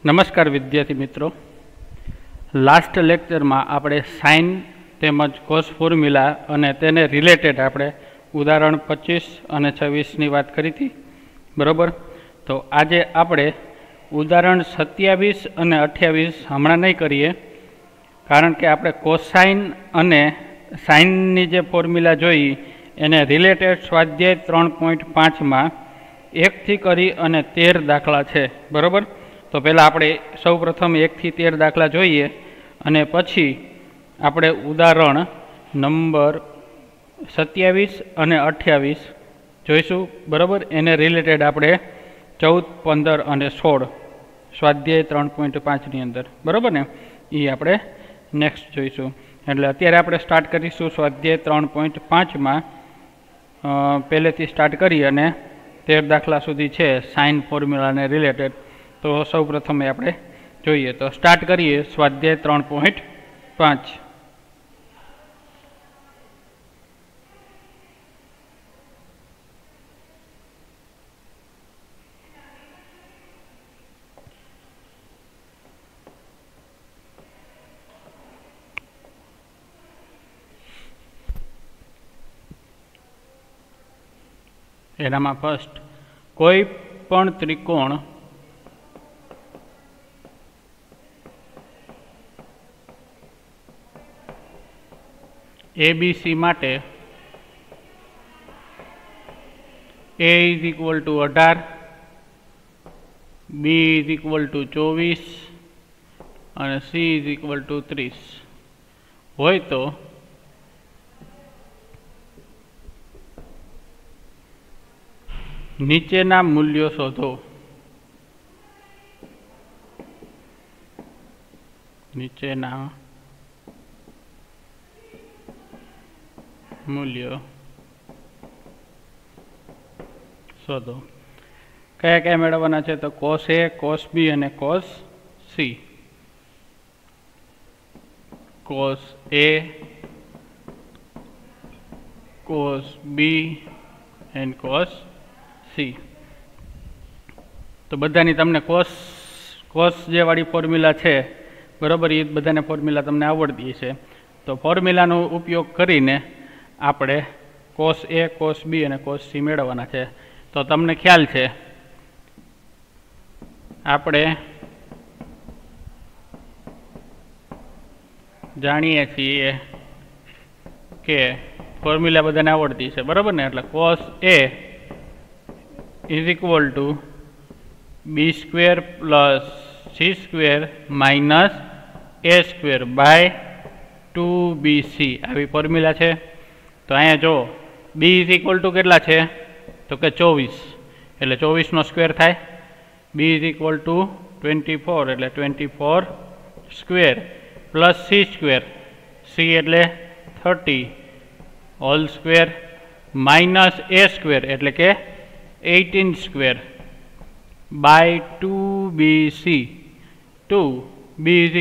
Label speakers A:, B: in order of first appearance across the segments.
A: नमस्कार विद्यार्थी मित्रों, लास्ट लेक्चर में आपणे साइन तेमज कोस फॉर्म्युला अने तेने रिलेटेड आपणे उदाहरण 25 और 26 ની વાત કરી थी। बराबर, तो आज आपणे उदाहरण 27 और 28 हमणां नहीं करिए, कारण के आपणे कोसाइन अने साइन जे फॉर्म्युला जोई एने रिलेटेड स्वाध्याय 3.5 में 1 थी करी अने 13 दाखला छे। बराबर, तो पहला आपणे सौ प्रथम 1 થી 13 दाखला जोईए अने पछी आपणे उदाहरण नंबर 27 और 28 जोईशुं। बराबर, एने रिलेटेड आपणे 14, 15 और 16 स्वाध्याय 3.5 नी अंदर। बराबर ने, ये आपणे नेक्स्ट जोईशुं। एटले अत्यारे आपणे स्टार्ट करीशुं स्वाध्याय 3.5 में। पहलेथी स्टार्ट करी अने 13 दाखला सुधी छे साइन फॉर्म्युला ने रिलेटेड। तो सौ प्रथम आपणे जोईए, तो स्टार्ट करिए स्वाध्याय 3.5। एनामां फर्स्ट, कोई पण त्रिकोण ABC माटे A = 18, B = 24 और C = 30 होय तो नीचेना मूल्यों शोधो। नीचेना मूल्य शोधो। क्या क्या मेळववाना छे? तो cos A, cos B और cos C। cos A, cos B and cos C। तो बधानी तमने cos जे वाली फॉर्म्युला छे, बराबर, ये बधाने फॉर्म्युला तमने आवडती है। तो फॉर्म्युलानो उपयोग करीने आपणे cos A, cos B और cos C मेळववाना छे। तो तमने ख्याल छे आपणे जाणीए छीए के फॉर्म्युला बधाने आवडती है। बराबर ने, एटले cos A = B² + C² - A² by 2BC આવી ફોર્મ્યુલા છે। तो अँ जो B = के तो कि 24, एटले 24 नो स्क्वेर थाय। B = 24 एटले 24² + C², C एटले 30 होल स्क्वेर माइनस A² एटले के 18² by 2BC। 2 B =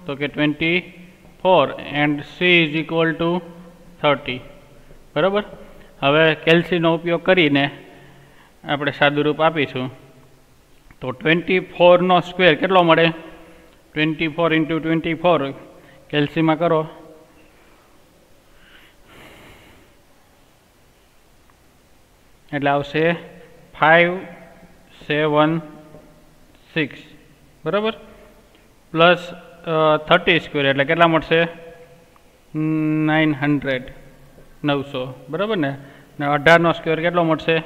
A: तो कि 24 एंड C = 30। बराबर, हवे केल्सीनो उपयोग करीने आपणे सादुरूप आपीशुं। तो 24 नो स्क्वेर केटलो मळे? 24 × 24 केल्सीमां करो एटले आवशे 576। बराबर, प्लस 30² एटले केटला मळशे? 900 900। बराबर ने, 18 नो स्क्वेर केटलो मळशे?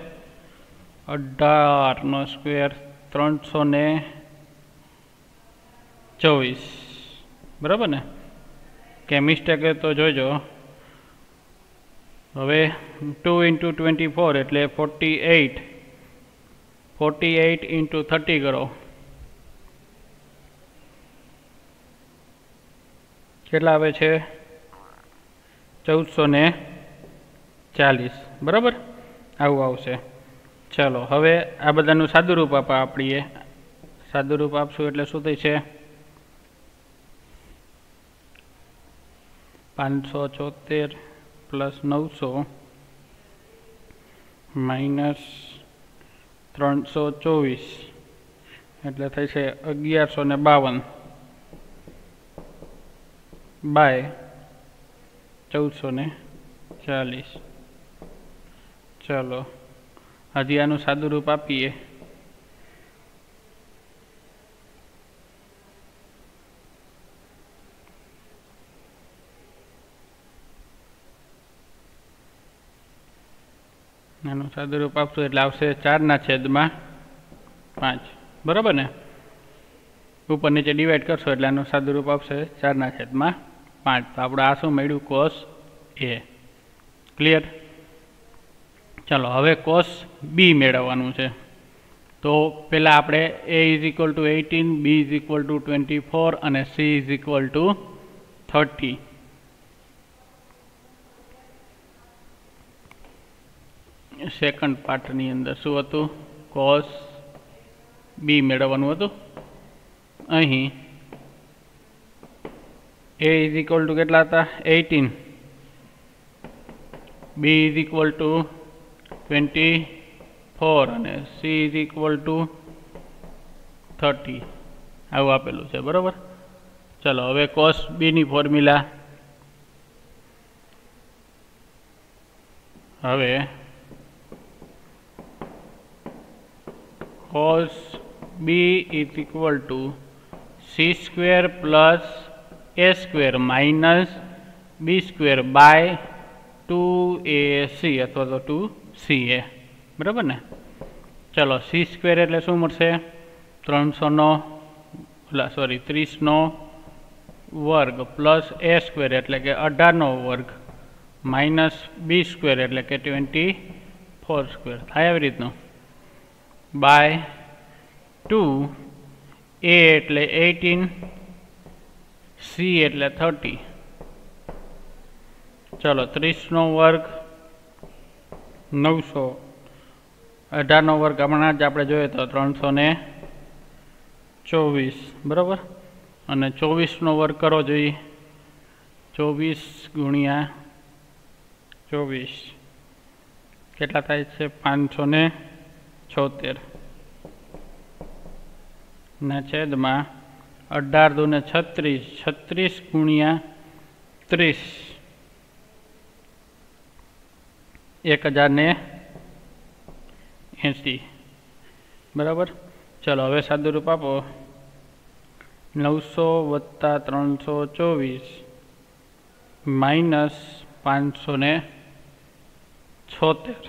A: 18 नो स्क्वेर 324। बराबर ने, के मिस्टेक है तो जोजो। हवे 2 × 24 एटले 48 48 × 30 करो, केटला आवे छे? 1440। बराबर, आवुं आवशे। चलो, हवे आ बधानुं सादुरूप आपीए। सादुरूप आपशुं एटले शुं थशे? 574 + 900 - 324 એટલે થઈ છે 1152 બાય 1440. ચલો હજી આનું સાદું રૂપ આપીએ. આનું સાદું રૂપ આપશું એટલે આવશે 4/5. બરાબર ને? ઉપર નીચે ડિવાઈડ કરશો એટલે આનું સાદું રૂપ આવશે 4/5. તો આપણે આ શું મળ્યું? કોસ એ. ક્લિયર? ચાલો હવે કોસ બી મેળવવાનું છે. તો પહેલાં આપણે a = 18, b = 24 અને c = 30. સેકન્ડ પાર્ટની અંદર શું હતું? કોસ બી મેળવવાનું હતું. અહીં a = કેટલા હતા? 18, b = 24 અને c = 30 આવું આપેલું છે. બરાબર? ચલો હવે કોસ બીની ફોર્મ્યુલા. હવે cos b = c² + a² minus b² by 2ac અથવા તો 2ca. બરાબર ને? ચલો c² એટલે શું મળશે? 30 વર્ગ પ્લસ a² એટલે કે 18 વર્ગ માઇનસ b² એટલે કે 24². થાય આવી રીતનું. બાય 2, a એટલે 18, c એટલે 30. ચલો 30 વર્ગ 900, 18 વર્ગ હમણાં જ આપણે જોઈએ તો 324. બરાબર? અને 24 વર્ગ કરો જોઈએ. 24 × 24 કેટલા થાય છે? 576 ના છેદમાં 18 × 36, 36 × 30 1080. બરાબર? ચલો હવે સાદું રૂપ આપો. 900 + 324 માઇનસ 576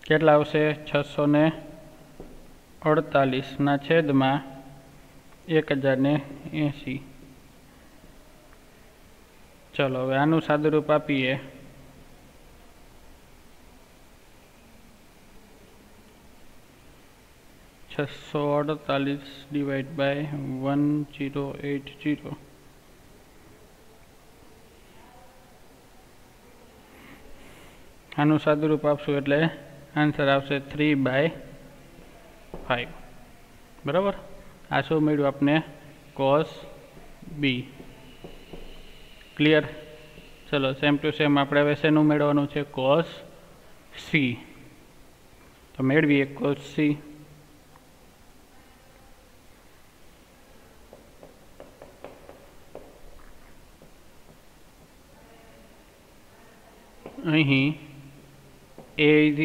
A: કેટલા આવશે? 648 ના છેદમાં 1080. ચલો હવે આનું સાદું રૂપ આપીએ. 648 / 1080. આનું સાદું રૂપ આપશું એટલે આન્સર આવશે 3/5. બરાબર? આ શું મળ્યું આપને? Cos B. ક્લિયર? ચલો સેમ ટુ સેમ આપણે હવે શેનું મેળવવાનું છે? Cos C. તો મેળવીએ કોસ સી. અહીં a =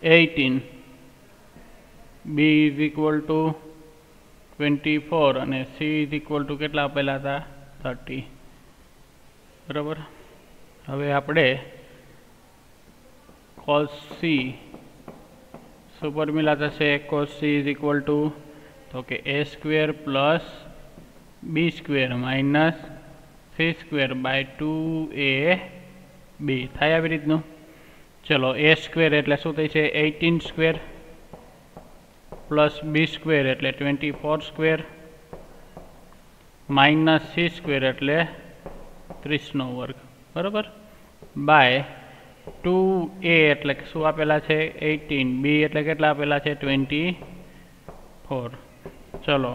A: 18, b = 24 અને c = કેટલા આપેલા હતા? 30. બરાબર? હવે આપણે cos c શું ફોર્મ્યુલા થશે? cos c = તો કે a² + b² minus c² by 2ab. થાય આવી રીતનું. ચલો a² એટલે શું થઈ છે? 18² પ્લસ b² એટલે 24² માઇનસ c² એટલે 30 વર્ગ. બરાબર? બાય 2a એટલે શું આપેલા છે? 18, b એટલે કેટલા આપેલા છે? 24. ચલો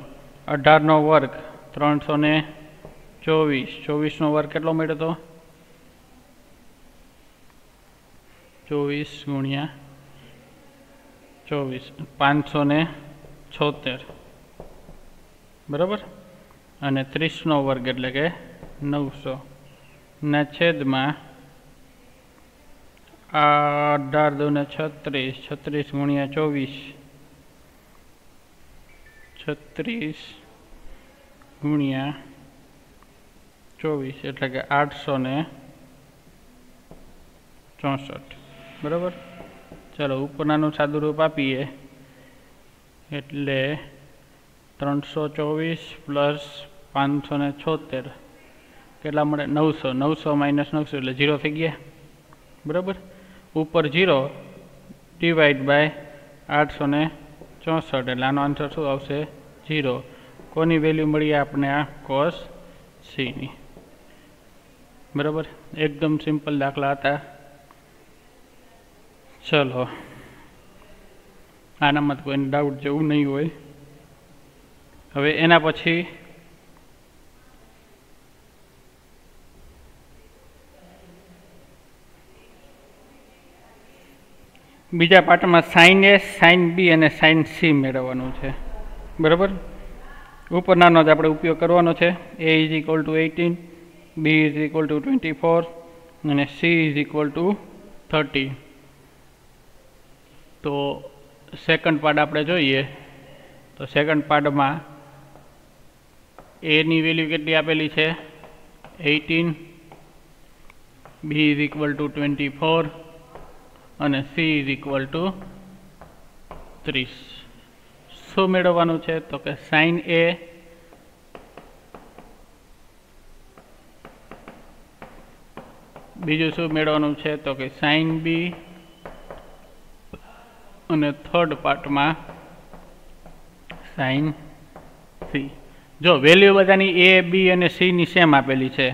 A: 18 વર્ગ 324, 24 વર્ગ કેટલો મળ્યો હતો? 24 × 24 576 બરાબર, અને 30નો વર્ગ એટલે કે 900 ના છેદમાં 18 દુને 36, 36 ગુણ્યા 24, 36 ગુણ્યા 24 એટલે કે 864 બરાબર. ચાલો ઉપરનાનું સાદુરૂપ આપીએ એટલે 324 પ્લસ 576 કેટલા મળે? 900. 900 માઇનસ 900 એટલે 0 થઈ ગયા બરાબર. ઉપર 0 ડિવાઈડ બાય 864 એટલે આનો આન્સર શું આવશે? 0. કોની વેલ્યુ મળી આપણે? આ કોસ સીની બરાબર. એકદમ સિમ્પલ દાખલા હતા. ચલો આનામાં કોઈને ડાઉટ જેવું નહીં હોય. હવે એના પછી બીજા પાર્ટમાં સાઇન એ, સાઇન બી અને સાઇન સી મેળવવાનું છે બરાબર. ઉપરનાનો જ આપણે ઉપયોગ કરવાનો છે. A is equal to 18, B is equal to 24 અને સી ઇઝ ઇક્વલ ટુ 30. તો સેકન્ડ પાર્ટ આપણે જોઈએ તો સેકન્ડ પાર્ટમાં એની વેલ્યુ કેટલી આપેલી છે? 18, બી ઇઝ ઇક્વલ ટુ 24 અને સી ઇઝ ઇક્વલ ટુ 30. શું મેળવવાનું છે? તો કે સાઇન એ બીજું શું મેળવવાનું છે? તો કે સાઇન બી અને થર્ડ પાર્ટમાં સાઇન સી. જો વેલ્યુ બધાની એ, બી અને સીની સેમ આપેલી છે.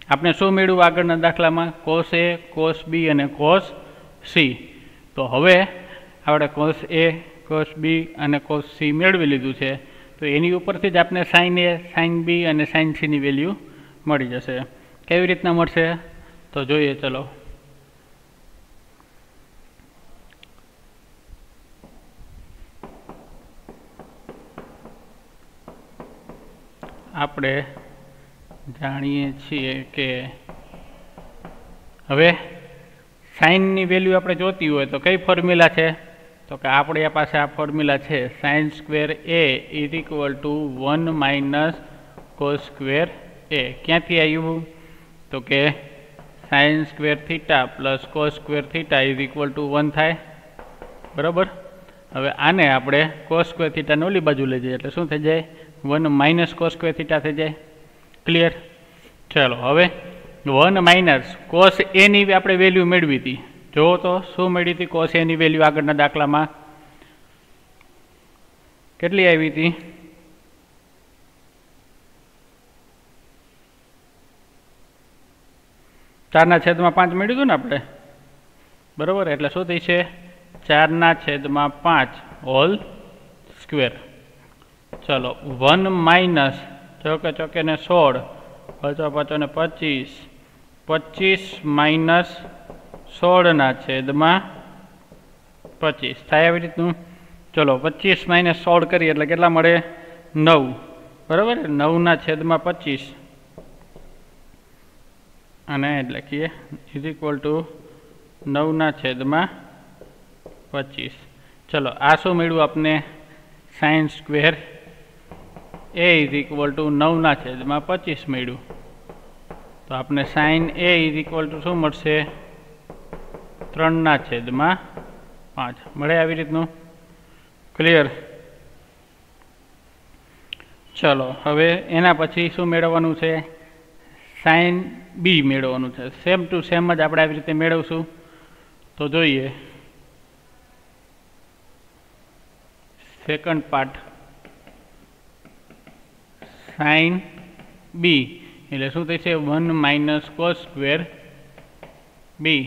A: આપણે શું મેળવ્યું આગળના દાખલામાં? કોસ એ, કોસ બી અને કોસ સી. તો હવે આપણે કોસ એ, કોસ બી અને કોસ સી મેળવી લીધું છે. તો એની ઉપરથી જ આપણે સાઇન એ, સાઇન બી અને સાઇન સીની વેલ્યુ મળી જશે. કેવી રીતના મળશે? તો જોઈએ. ચલો આપણે જાણીએ છીએ કે હવે સાઇનની વેલ્યુ આપણે જોતી હોય તો કઈ ફોર્મ્યુલા છે? તો કે આપણી પાસે આ ફોર્મ્યુલા છે sine square A is equal to 1 minus cos square A. ક્યાંથી આવ્યું? તો કે sine square theta plus cos square theta is equal to 1 થાય બરાબર. હવે આને આપણે કોસ સ્ક્વેર થીટાને ઓલી બાજુ લઈ જઈએ એટલે શું થઈ જાય? 1 માઇનસ કોસ સ્ક્વેર થીટા થઈ જાય. ક્લિયર? ચાલો હવે 1 માઇનસ કોસ એની આપણે વેલ્યુ મેળવી હતી. જો તો શું મળી હતી? કોસ એની વેલ્યુ આગળના દાખલામાં કેટલી આવી હતી? 4/5 મળ્યું હતું ને આપણે બરાબર. એટલે શું થઈ છે? 4/5 હોલ સ્ક્વેર. ચલો 1 માઇનસ ચોકે ચોકે ને 16, 5 5 ને 25, 25 માઇનસ 16/25 થાય આવી રીતનું. ચલો 25 માઇનસ 16 કરીએ એટલે કેટલા મળે? 9 બરાબર. 9/25 અને એટલે કે ઇઝ ઇક્વલ ટુ 9/25. ચલો આ શું મળ્યું આપને? Sine square A is equal two 9/25 મળ્યું. તો આપણે sign A is equal to શું મળશે? 3/5 મળે આવી રીતનું. ક્લિયર? ચલો હવે એના પછી શું મેળવવાનું છે? સાઇન બી મેળવવાનું છે. સેમ ટુ સેમ જ આપણે આવી રીતે મેળવશું. તો જોઈએ સેકન્ડ પાર્ટ સાઇન બી એટલે શું થશે? 1 માઇનસ કોસ સ્ક્વેર બી.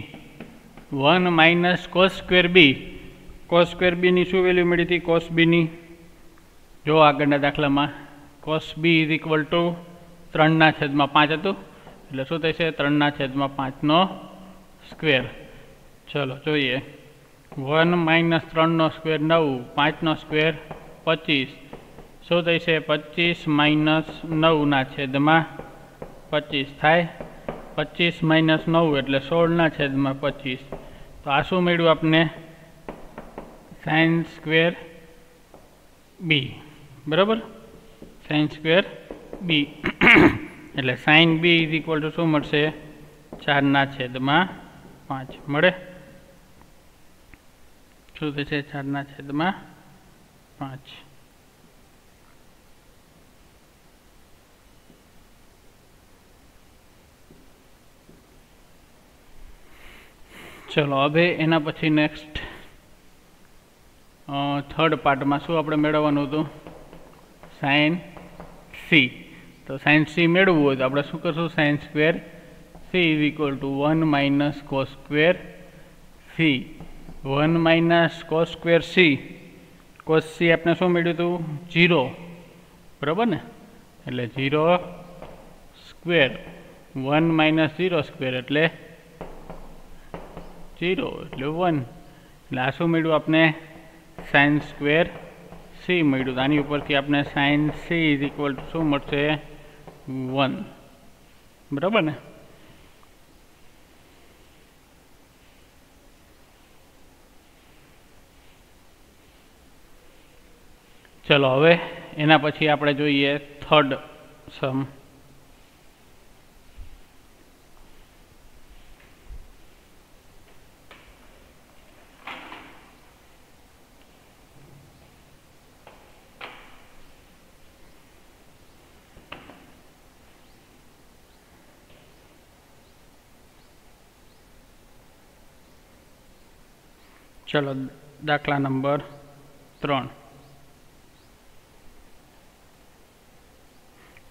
A: 1 માઇનસ કોસ સ્ક્વેર બી. કોસ સ્ક્વેર બીની શું વેલ્યુ મળી હતી? કોસ બીની જો આગળના દાખલામાં cos B is equal to 3/5 હતું. એટલે શું થશે? 3/5 સ્ક્વેર. ચલો જોઈએ 1 માઇનસ 3નો સ્ક્વેર 9, 5નો સ્ક્વેર 25, શું થશે? 25 માઇનસ 9ના છેદમાં 25 થાય. 25 માઇનસ 9 એટલે 16ના છેદમાં 25. તો આ શું મળ્યું આપને? Sine square B. બરાબર, સાઇન સ્ક્વેર બી એટલે sine B is equal to શું મળશે? 4ના છેદમાં 5 મળે. શું થશે? 4ના છેદમાં 5. ચલો હવે એના પછી નેક્સ્ટ થર્ડ પાર્ટમાં શું આપણે મેળવવાનું હતું? Sign C. તો સાઇન સી મેળવવું હોય તો આપણે શું કરશું? Sine square C is equal to 1 minus cos square C. 1 minus cos square C. Cos C આપણે શું મળ્યું હતું? 0. બરાબર ને? એટલે 0 સ્ક્વેર. 1 માઇનસ 0 સ્ક્વેર એટલે 0 એટલે 1. એટલે આ શું મળ્યું આપણે? સાઇન સ્ક્વેર સી મળ્યું. આની ઉપરથી આપણે sign C is equal to શું મળશે? 1. બરાબર ને? ચલો હવે એના પછી આપણે જોઈએ થર્ડ સમ. ચલો દાખલા નંબર 3.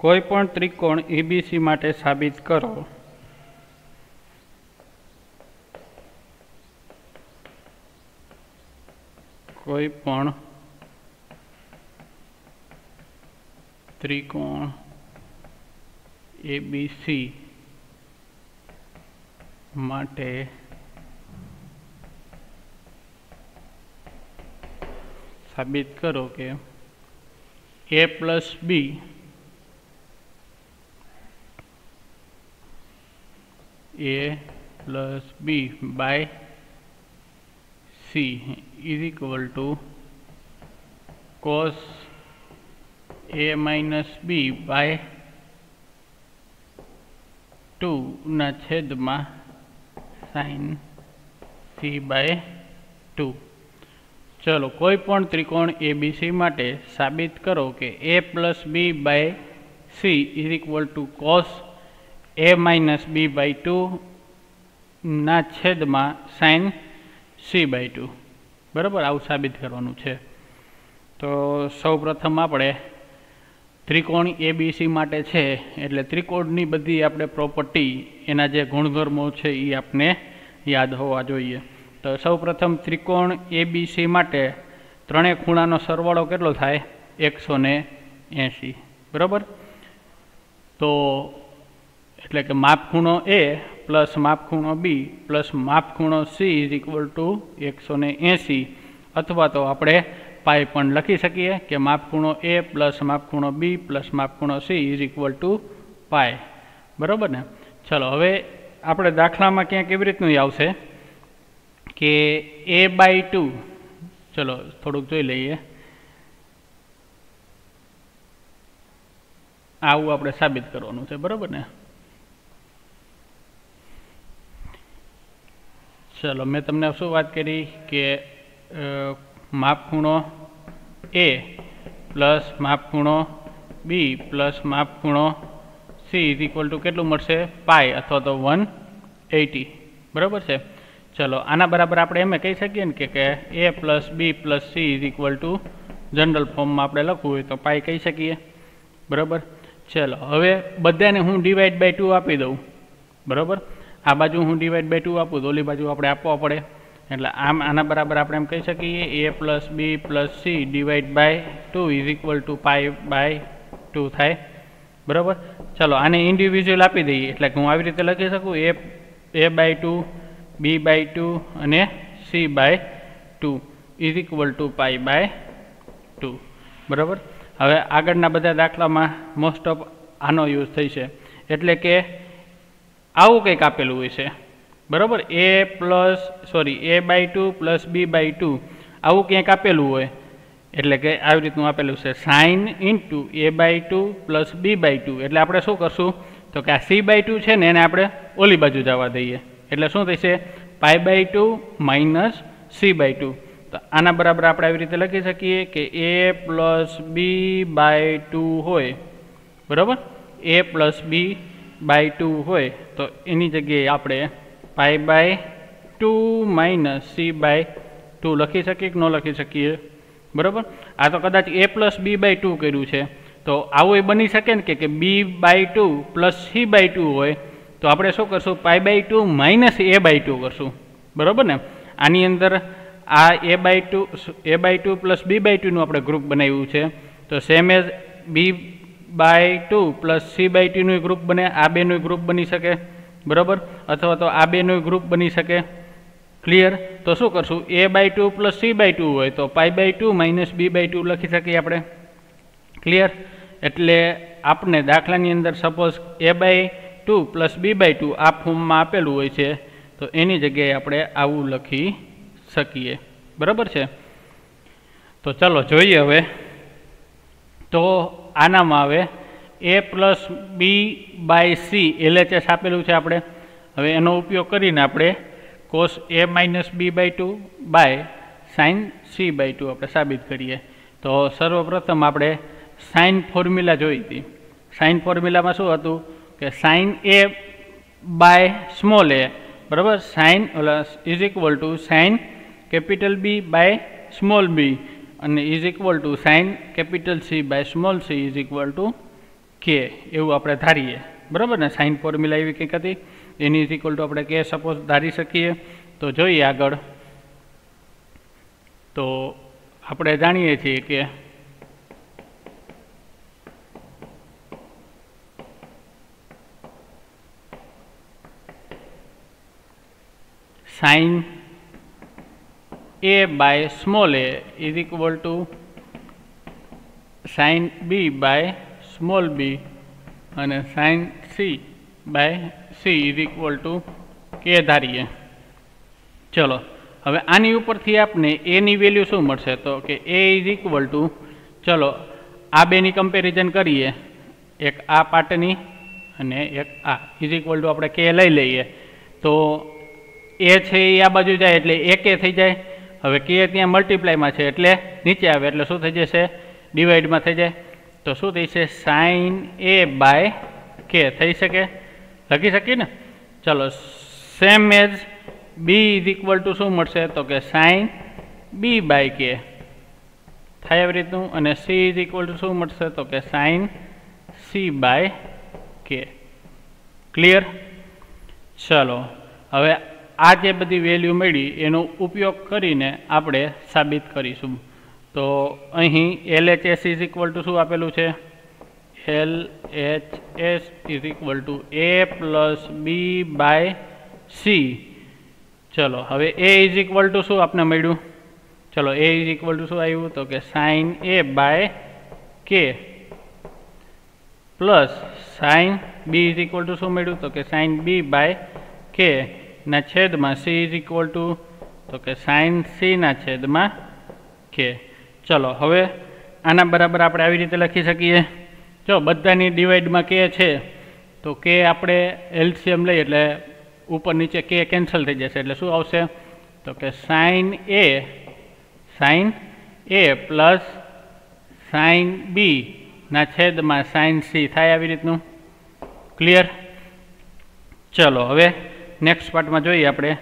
A: કોઈ પણ ત્રિકોણ એબીસી માટે સાબિત કરો કોઈ પણ ત્રિકોણ એબીસી માટે સાબિત કરો કે a plus B by C is equal to cos a minus B by 2ના છેદમાં સાઇન સી બાય 2. ચલો કોઈ પણ ત્રિકોણ એબીસી માટે સાબિત કરો કે a plus B by C is equal to cos a minus B by 2ના છેદમાં સાઇન સી બાય 2. બરાબર, આવું સાબિત કરવાનું છે. તો સૌ પ્રથમ આપણે ત્રિકોણ એબીસી માટે છે એટલે ત્રિકોણની બધી આપણે પ્રોપર્ટી, એના જે ગુણધર્મો છે એ આપણે યાદ હોવા જોઈએ. તો સૌ પ્રથમ ત્રિકોણ એબીસી માટે ત્રણેય ખૂણાનો સરવાળો કેટલો થાય? 180. બરાબર, તો એટલે કે માપ ખૂણો એ પ્લસ માપ ખૂણો બી પ્લસ માપ ખૂણો સી ઇઝ ઇક્વલ ટુ 180. અથવા તો આપણે પાઈ પણ લખી શકીએ કે માપ ખૂણો એ પ્લસ માપ ખૂણો બી પ્લસ માપ ખૂણો C is equal to pi. બરાબર ને? ચલો હવે આપણે દાખલામાં ક્યાં કેવી રીતનું આવશે કે a બાય 2. ચલો થોડુંક જોઈ લઈએ. આવું આપણે સાબિત કરવાનું છે. બરાબર ને? ચલો મેં તમને શું વાત કરી કે માપ ખૂણો એ પ્લસ માપ ખૂણો બી પ્લસ માપ ખૂણો સી ઇઝ ઇક્વલ ટુ કેટલું મળશે? પાઈ અથવા તો 180. બરાબર છે? ચલો આના બરાબર આપણે એમ કહી શકીએ ને કે A plus B plus C is equal to general ફોર્મમાં આપણે લખવું હોય તો પાઈ કહી શકીએ. બરાબર, ચલો હવે બધાને હું ડિવાઈડ બાય 2 આપી દઉં. બરાબર, આ બાજુ હું ડિવાઈડ બાય 2 આપું તો ઓલી બાજુ આપણે આપવા પડે. એટલે આમ આના બરાબર આપણે એમ કહી શકીએ A plus B plus C divide by 2 is equal to pi by 2 થાય. બરાબર, ચલો આને ઇન્ડિવિજ્યુઅલ આપી દઈએ એટલે હું આવી રીતે લખી શકું એ બાય 2 બી બાય 2 અને C by 2 is equal to π/2 બરાબર। હવે આગળના બધા દાખલામાં મોસ્ટ ઓફ આનો યુઝ થઈ છે, એટલે કે આવું કંઈક આપેલું હોય છે બરાબર, a/2 પ્લસ b/2 આવું ક્યાંક આપેલું હોય, એટલે કે આવી રીતનું આપેલું છે sign into a/2 plus b/2, એટલે આપણે શું કરશું તો કે આ c/2 છે ને એને આપણે ઓલી બાજુ જવા દઈએ, એટલે શું થશે π/2 માઇનસ c/2। તો આના બરાબર આપણે આવી રીતે લખી શકીએ કે a પ્લસ b/2 હોય બરાબર, a પ્લસ b/2 હોય તો એની જગ્યાએ આપણે π/2 માઇનસ c/2 લખી શકીએ કે ન લખી શકીએ બરાબર। આ તો કદાચ a પ્લસ b/2 કર્યું છે, તો આવું એ બની શકે ને કે b/2 પ્લસ c/2 હોય તો આપણે શું કરશું π/2 માઇનસ a/2 કરશું બરાબર ને। આની અંદર આ a/2 પ્લસ b/2 નું આપણે ગ્રુપ બનાવ્યું છે, તો same as b/2 plus c/2 નું ગ્રુપ બને, આ બેનું ગ્રુપ બની શકે બરાબર, અથવા તો આ બેનું ગ્રુપ બની શકે। ક્લિયર? તો શું કરશું a/2 પ્લસ c/2 હોય તો π/2 માઇનસ b/2 લખી શકીએ આપણે। ક્લિયર? એટલે આપણે દાખલાની અંદર સપોઝ a/2 પ્લસ b/2 આ ફોર્મમાં આપેલું હોય છે, તો એની જગ્યાએ આપણે આવું લખી શકીએ બરાબર છે। તો ચાલો જોઈએ હવે, તો આનામાં આવે a પ્લસ b/c LHS આપેલું છે આપણે, હવે એનો ઉપયોગ કરીને આપણે cos a minus b/2 by sine c/2 આપણે સાબિત કરીએ। તો સર્વપ્રથમ આપણે સાઇન ફોર્મ્યુલા જોઈ હતી। સાઇન ફોર્મ્યુલામાં શું હતું કે sine a by small a બરાબર, sine is equal to sine capital B by small b અને is equal to sine capital C by small c is equal to k, એવું આપણે ધારીએ બરાબર ને। સાઇન ફોર્મ્યુલા એવી કંઈક હતી, એની ઇઝ ઇક્વલ ટુ આપણે કે સપોઝ ધારી શકીએ। તો જોઈએ આગળ, તો આપણે જાણીએ છીએ કે sine a by small a is equal to sine b by small b અને sine c by c is equal to k ધારીએ। ચલો હવે આની ઉપરથી આપણે a ની વેલ્યુ શું મળશે તો કે a ઇઝ ઇક્વલ ટુ, ચલો આ બેની કમ્પેરિઝન કરીએ, એક આ પાર્ટની અને એક આ, ઇઝ ઇક્વલ ટુ આપણે k લઈ લઈએ, તો a છે એ આ બાજુ જાય એટલે a k થઈ જાય। હવે k ત્યાં મલ્ટીપ્લાયમાં છે એટલે નીચે આવે એટલે શું થઈ જશે ડિવાઈડમાં થઈ જાય, તો શું થઈ છે સાઇન a બાય k થઈ શકે, લખી શકીએ ને। ચલો same as b is equal to શું મળશે તો કે સાઇન b બાય k થાય એવી રીતનું, અને c ઇઝ ઇક્વલ ટુ શું મળશે તો કે sine c by k। Clear? ચલો હવે આ જે બધી વેલ્યુ મળી એનો ઉપયોગ કરીને આપણે સાબિત કરીશું। તો અહીં LHS ઇઝ ઇક્વલ ટુ શું આપેલું છે, LHS is equal to a plus b by c। ચલો હવે a ઇઝ ઇક્વલ ટુ શું આપને મળ્યું, ચલો a ઇઝ ઇક્વલ ટુ શું આવ્યું તો કે sine a by k plus sine b is equal to શું મળ્યું તો કે સાઇન b બાય k ના છેદમાં c ઇઝ ઇક્વલ ટુ તો કે સાઇન c ના છેદમાં k। ચલો હવે આના બરાબર આપણે આવી રીતે લખી શકીએ, જો બધાની ડિવાઈડમાં k છે તો k આપણે એલસીએમ લઈએ એટલે ઉપર નીચે k કેન્સલ થઈ જશે, એટલે શું આવશે તો કે sine a plus sine b ના છેદમાં સાઇન c થાય આવી રીતનું। ક્લિયર? ચલો હવે નેક્સ્ટ પાર્ટમાં જોઈએ આપણે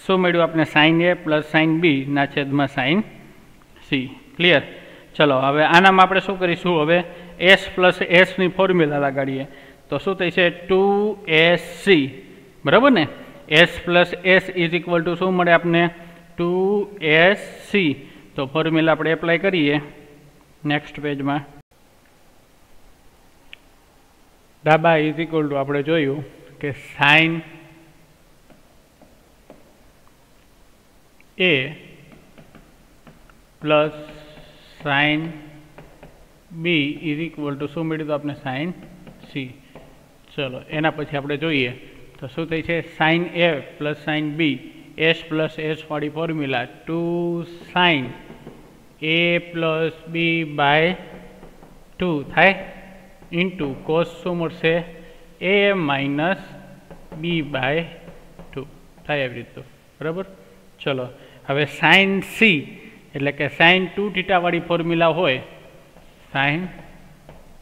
A: શું મળ્યું, આપણે sine a plus sine b ના છેદમાં સાઇન c। ક્લિયર? ચલો હવે આનામાં આપણે શું કરીશું, હવે s પ્લસ એસની ફોર્મ્યુલા લગાડીએ તો શું થશે 2sc બરાબર ને। s plus S is equal to શું મળે આપને 2sc, તો ફોર્મ્યુલા આપણે એપ્લાય કરીએ નેક્સ્ટ પેજમાં। ડાબા ઇઝ ઇક્વલ ટુ આપણે જોયું કે sine a plus sine B is equal to શું મળ્યું તો આપણે સાઇન સી. ચલો એના પછી આપણે જોઈએ તો શું થઈ છે, sine A plus sine B S plus S વાળી formula 2 sine A plus B by 2 થાય ઇન્ટુ કોસ શું મળશે એ માઇનસ બી બાય 2 થાય એવી રીતનું. બરાબર. ચલો હવે સાઇન સી એટલે કે સાઇન 2 થીટા વાળી ફોર્મ્યુલા હોય, સાઇન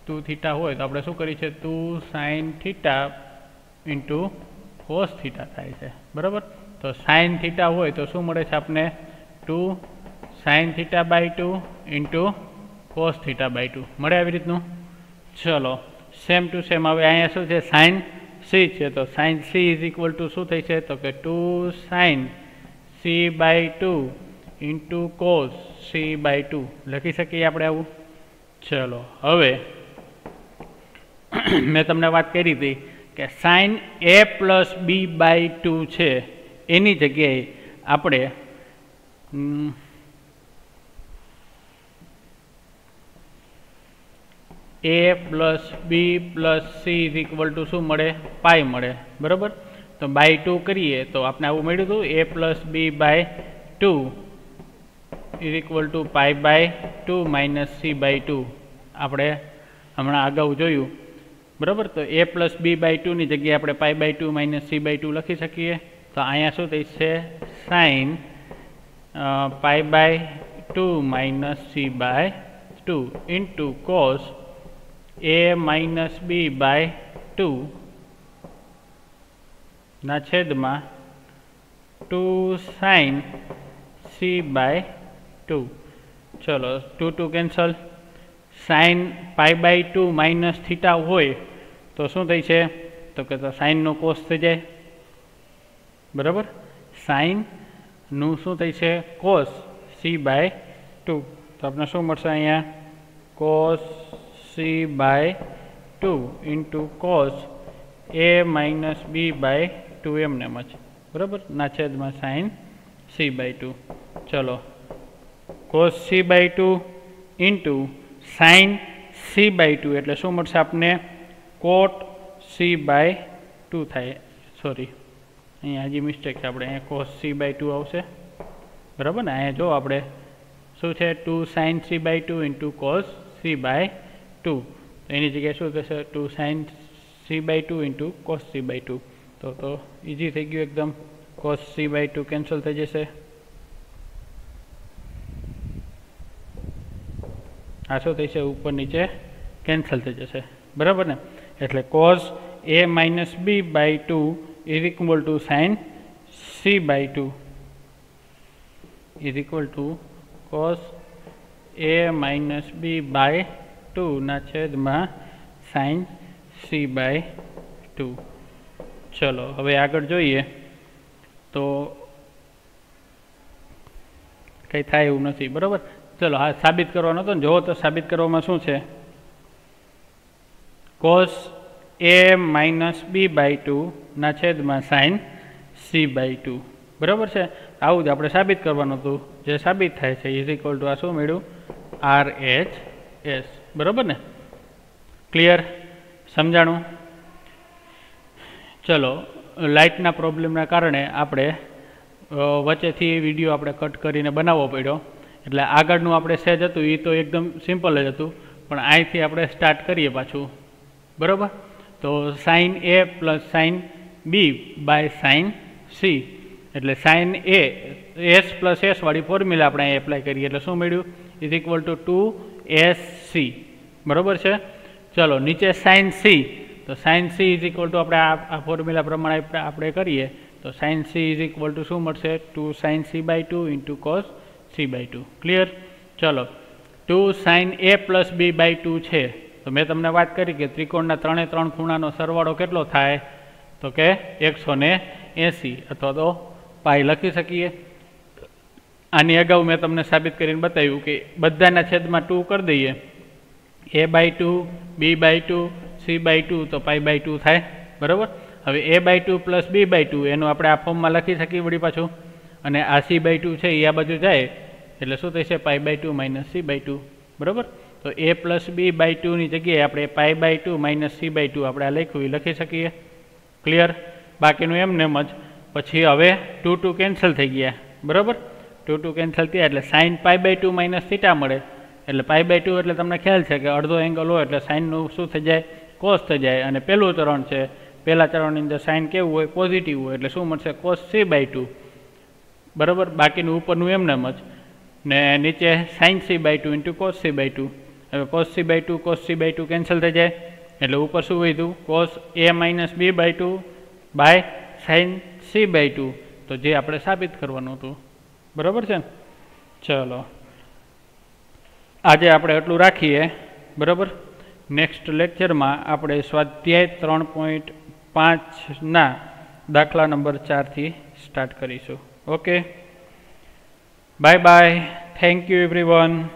A: 2 થીટા હોય તો આપણે શું કરીએ છીએ 2 sine theta into cos theta થાય છે. બરાબર. તો સાઇન થીટા હોય તો શું મળે છે આપને 2 sine theta by 2 into cos theta by 2 મળે આવી રીતનું. ચલો સેમ ટુ સેમ હવે અહીંયા શું છે સાઇન સી છે તો sine C is equal to શું થઈ છે તો કે 2 sine C by 2 into cos C by 2 લખી શકીએ આપણે આવું. ચલો હવે મેં તમને વાત કરી હતી કે sine A plus B by 2 છે એની જગ્યાએ આપણે A plus B plus C is equal to શું મળે પાઈ મળે. બરાબર. તો બાય 2 કરીએ તો આપણે આવું મળ્યું હતું A plus B by 2 is equal to pi by 2 minus C by 2 આપણે હમણાં અગાઉ જોયું. બરાબર. તો એ પ્લસ બી બાય 2 ની જગ્યાએ આપણે pi by 2 minus C by 2 લખી શકીએ. તો અહીંયા શું થઈ છે sine pi by 2 minus C by 2 into cos A minus B by 2 ના છેદમાં 2 સાઇન સી બાય 2. ચલો 2 2 cancel. Sine pi by 2 minus theta હોય તો શું થઈ છે તો કે તો સાઇનનો કોસ થઈ જાય. બરાબર. સાઇનનું શું થઈ છે કોસ સી બાય 2 તો આપણે શું મળશે અહીંયા cos C by 2 into cos A minus B by 2 એમને એમ જ. બરાબર. ના છેદમાં સાઇન સી બાય 2. ચલો cos C by 2 into sine C by 2 એટલે શું મળશે આપને કોટ સી બાય 2 થાય. સોરી અહીંયા હજી મિસ્ટેક છે, આપણે અહીંયા કોસ સી બાય 2 આવશે. બરાબર ને. અહીંયા જો આપણે શું છે 2 sine C by 2 into cos C by 2 તો એની જગ્યાએ શું થશે 2 sine C by 2 into cos C by 2 તો ઇઝી થઈ ગયું એકદમ. કોસ સી બાય 2 કેન્સલ થઈ જશે. આ શું થઈ છે ઉપર નીચે કેન્સલ થઈ જશે. બરાબર ને. એટલે cos A minus B by 2 is equal to sine C by 2 is equal to cos A minus B by 2 ના છેદમાં સાઇન સી બાય 2. ચલો હવે આગળ જોઈએ તો કંઈ થાય એવું નથી. બરાબર. ચલો હા સાબિત કરવાનો હતો ને. જોવો તો સાબિત કરવામાં શું છે cos A minus B by 2 ના છેદમાં સાઇન સી બાય 2. બરાબર છે. આવું જ આપણે સાબિત કરવાનું હતું. જે સાબિત થાય છે ઇઝ ઇક્વલ ટુ આ શું મળ્યું આર એચ એસ. બરાબર ને. ક્લિયર. સમજાણું. ચલો લાઇટના પ્રોબ્લેમના કારણે આપણે વચ્ચેથી વિડીયો આપણે કટ કરીને બનાવવો પડ્યો. એટલે આગળનું આપણે સેજ હતું એ તો એકદમ સિમ્પલ જ હતું, પણ અહીંથી આપણે સ્ટાર્ટ કરીએ પાછું. બરાબર. તો sine A plus sine B by sine C એટલે sine A S plus S વાળી ફોર્મ્યુલા આપણે અહીં એપ્લાય કરીએ એટલે શું મળ્યું ઇઝ ઇક્વલ ટુ 2SC. બરાબર છે. ચલો નીચે સાઇન સી તો sine C is equal to આપણે આ ફોર્મ્યુલા પ્રમાણે આપણે કરીએ તો sine C is equal to શું મળશે 2 sine C by 2 into cos C by 2. Clear. ચલો 2 sine A plus B by 2 છે તો મેં તમને વાત કરી કે ત્રિકોણના 3 ખૂણાનો સરવાળો કેટલો થાય તો કે 180 અથવા તો પાઈ લખી શકીએ. આની અગાઉ મેં તમને સાબિત કરીને બતાવ્યું કે બધાના છેદમાં 2 કરી દઈએ A by 2 B by 2 C by 2 તો પાઈ બાય 2 થાય. બરાબર. હવે A by 2 plus B by 2 એનું આપણે આ ફોર્મમાં લખી શકીએ વળી પાછું, અને આ સી બાય 2 છે એ આ બાજુ જાય એટલે શું થશે π/2 - c/2 બરાબર। તો a + b/2 ની જગ્યાએ આપણે π/2 - c/2 આપણે આ લખ્યું એ લખી શકીએ। ક્લિયર? બાકીનું એમને જ। પછી હવે 2 2 કેન્સલ થઈ ગયા બરાબર। 2 2 કેન્સલ થયા એટલે sin π/2 - θ મળે। એટલે π/2 એટલે તમને ખ્યાલ છે કે અડધો એંગલ હોય એટલે સાઇનનું શું થઈ જાય કોસ થઈ જાય। અને પહેલું ચરણ છે, પહેલા ચરણની અંદર સાઇન કેવું હોય પોઝિટિવ હોય એટલે શું મળશે cos c/2 બરાબર। બાકીનું ઉપરનું એમને જ ને નીચે sin c/2 × cos c/2। હવે cos c/2 કેન્સલ થઈ જાય એટલે ઉપર શું વધ્યું cos a - b/2 by sin c/2। તો જે આપણે સાબિત કરવાનું હતું બરાબર છે ને। ચલો આજે આપણે એટલું રાખીએ બરાબર। નેક્સ્ટ લેક્ચરમાં આપણે સ્વાધ્યાય 3.5 દાખલા નંબર 4 થી સ્ટાર્ટ કરીશું। Okay, bye bye, thank you everyone.